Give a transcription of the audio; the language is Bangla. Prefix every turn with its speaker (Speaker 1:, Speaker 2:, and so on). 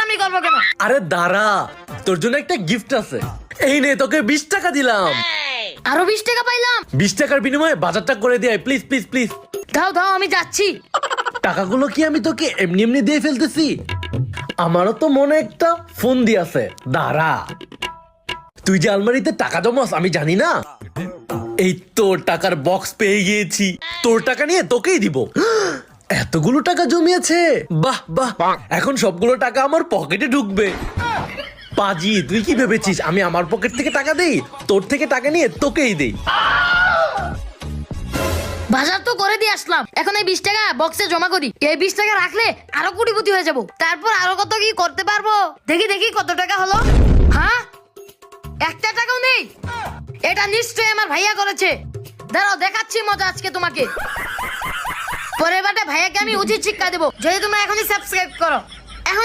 Speaker 1: নোংরামি করবো কেন?
Speaker 2: আরে দাঁড়া, তোর জন্য একটা গিফট আছে। এই নে, তোকে 20 টাকা দিলাম।
Speaker 1: আরো 20 টাকা পাইলাম।
Speaker 2: 20 টাকার বিনিময়ে বাজারটা করে দিয়ে প্লিজ প্লিজ প্লিজ।
Speaker 1: দাও দাও, আমি যাচ্ছি।
Speaker 2: টাকাগুলো কি আমি তোকে এমনি এমনি দিয়ে ফেলতেছি? আমারও তো মনে একটা ফোন দিয়েছে, দাঁড়া। তুই যে আলমারিতে টাকা জমাস আমি জানি না। এই তোর টাকার বক্স পেয়ে গিয়েছি, তোর টাকা নিয়ে তোকেই দিব। এতগুলো টাকা জমিয়েছে, বাহ বাহ। এখন সবগুলো টাকা আমার পকেটে ঢুকবে। পাজি, তুই কি ভেবেছিস আমি আমার পকেট থেকে টাকা দেই? তোর থেকে টাকা নিয়ে তোকেই দেই।
Speaker 1: বাজার তো করে দিয়ে আসলাম, এখন এই 20 টাকা বক্সে জমা করি। এই 20 টাকা রাখলে আরো কোটিপতি হয়ে যাব। তারপর আরো কত কি করতে পারবো। দেখি দেখি কত টাকা হলো। হ্যাঁ, একটা টাকাও নেই। এটা নিশ্চয়ই আমার ভাইয়া করেছে। দাঁড়াও, দেখাচ্ছি মজা আজকে তোমাকে। পরের বারে ভাইয়াকে আমি উচিত শিক্ষা দেবো যদি তোমরা এখনই সাবস্ক্রাইব করো। এখনই